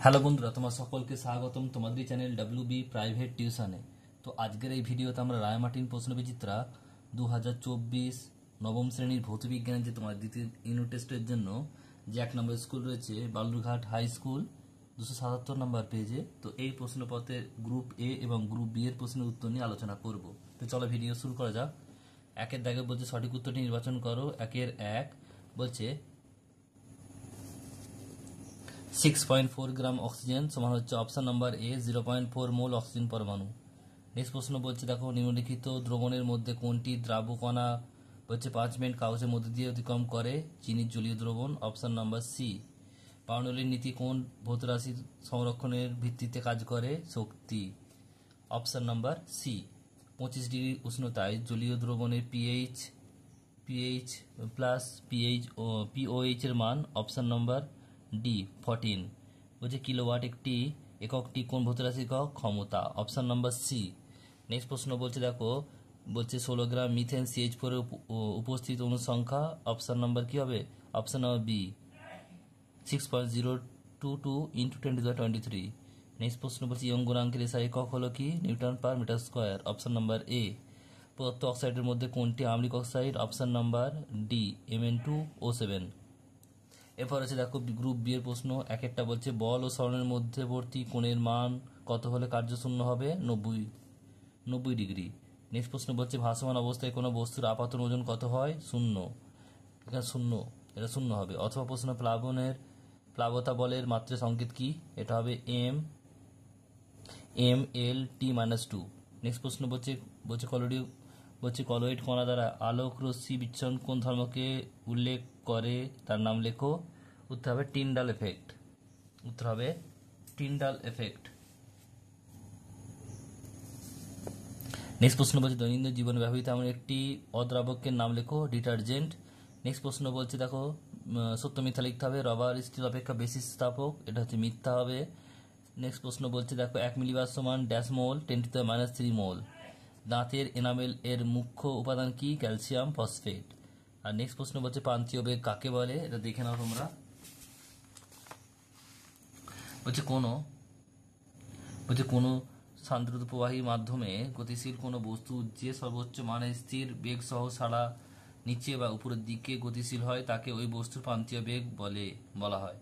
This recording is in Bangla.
হ্যালো বন্ধুরা, তোমার সকলকে স্বাগতম তোমাদের চ্যানেল WB প্রাইভেট টিউশনে। তো আজকের এই ভিডিওতে আমরা রায়মার্টিন প্রশ্নবিচিত্রা 2024 নবম শ্রেণীর ভৌতবিজ্ঞানের যে তোমার দ্বিতীয় ইউনিট টেস্টের জন্য যে 1 নম্বর স্কুল রয়েছে বালুরঘাট হাই স্কুল 277 নম্বর পেজে, তো এই প্রশ্নপত্রের গ্রুপ এ এবং গ্রুপ বি এর প্রশ্নের উত্তর নিয়ে আলোচনা করব। তো চলো ভিডিও শুরু করা যাক। একের দাগে বলছে সঠিক উত্তরটি নির্বাচন করো। একের এক বলছে 6.4 গ্রাম অক্সিজেন সমান হচ্ছে অপশন নাম্বার এ 0.4 মোল অক্সিজেন পরমাণু। নেক্সট প্রশ্ন বলছে দেখো নিম্নলিখিত দ্রবণের মধ্যে কোনটি দ্রাবকণা হচ্ছে 5 মিনিট কাগজের মধ্যে দিয়ে অতিক্রম করে? চিনির জলীয় দ্রবণ, অপশন নাম্বার সি। পাউনেলের নীতি কোন ভৌতরাশির সংরক্ষণের ভিত্তিতে কাজ করে? শক্তি, অপশন নাম্বার সি। 25 ডিগ্রি উষ্ণতায় জলীয় দ্রবণের পিএইচ প্লাস পিওএইচ এর মান, অপশন নাম্বার ডি 14। বলছে কিলোওয়াট এককটি কোন ভৌতরাশি একক? ক্ষমতা, অপশন নাম্বার সি। নেক্সট প্রশ্ন বলছে দেখো 16 গ্রাম মিথেন CH4 এর উপস্থিত অণু সংখ্যা, অপশন নাম্বার কি হবে? Option number B 6.022 × 10⁻23। নেক্সট প্রশ্ন বলছে ইয়ং গুণাঙ্কের এসআই একক হলো কি? Newton per metre square, option number A. প্রদত্ত অক্সাইডের মধ্যে কোনটি আম্লিক অক্সাইড? Option number D Mn2O7। এরপর আছে দেখো গ্রুপ বি এর প্রশ্ন। এক একটা বলছে বল ও সরণের মধ্যবর্তী কোণের মান কত হলে কার্যশূন্য হবে? 90 ডিগ্রি। নেক্সট প্রশ্ন বলছে ভাসমান অবস্থায় কোনো বস্তুর আপাতন ওজন কত হয়? শূন্য। এখানে শূন্য, এটা শূন্য হবে। অথবা প্রশ্ন প্লাবতা বলের মাত্রা সংকেত কি? এটা হবে MLT-2। নেক্সট প্রশ্ন বলছে কলয়েড কণা দ্বারা আলোক রশ্মি বিচ্ছুরণ কোন ধর্মকে উল্লেখ করে? তার নাম লেখো। উত্তর হবে টিন্ডাল এফেক্ট। নেক্সট প্রশ্ন বলছে দৈনন্দিন জীবনে ব্যবহৃত এমন একটি অদ্রাবকের নাম লেখো। ডিটারজেন্ট। নেক্সট প্রশ্ন বলছে দেখো সত্য মিথ্যা লিখতে হবে। রবার স্টিল অপেক্ষা বেশি স্থাপক, এটা হচ্ছে মিথ্যা হবে। নেক্সট প্রশ্ন বলছে দেখো 1 মিলিবার সমান ড্যাশ মোল 10⁻³ মোল। দাঁতের এনামেল এর মুখ্য উপাদান কি? Calcium phosphate. আর নেক্সট প্রশ্ন বলছে প্রান্তীয় বেগ কাকে বলে? এটা দেখে নাও তোমরা। বলছে কোনো শান্তদ্রুত প্রবাহী মাধ্যমে গতিশীল কোনো বস্তু যে সর্বোচ্চ মানে স্থির বেগ সহ সারা নিচে বা উপরের দিকে গতিশীল হয় তাকে ওই বস্তুর প্রান্তীয় বেগ বলা হয়।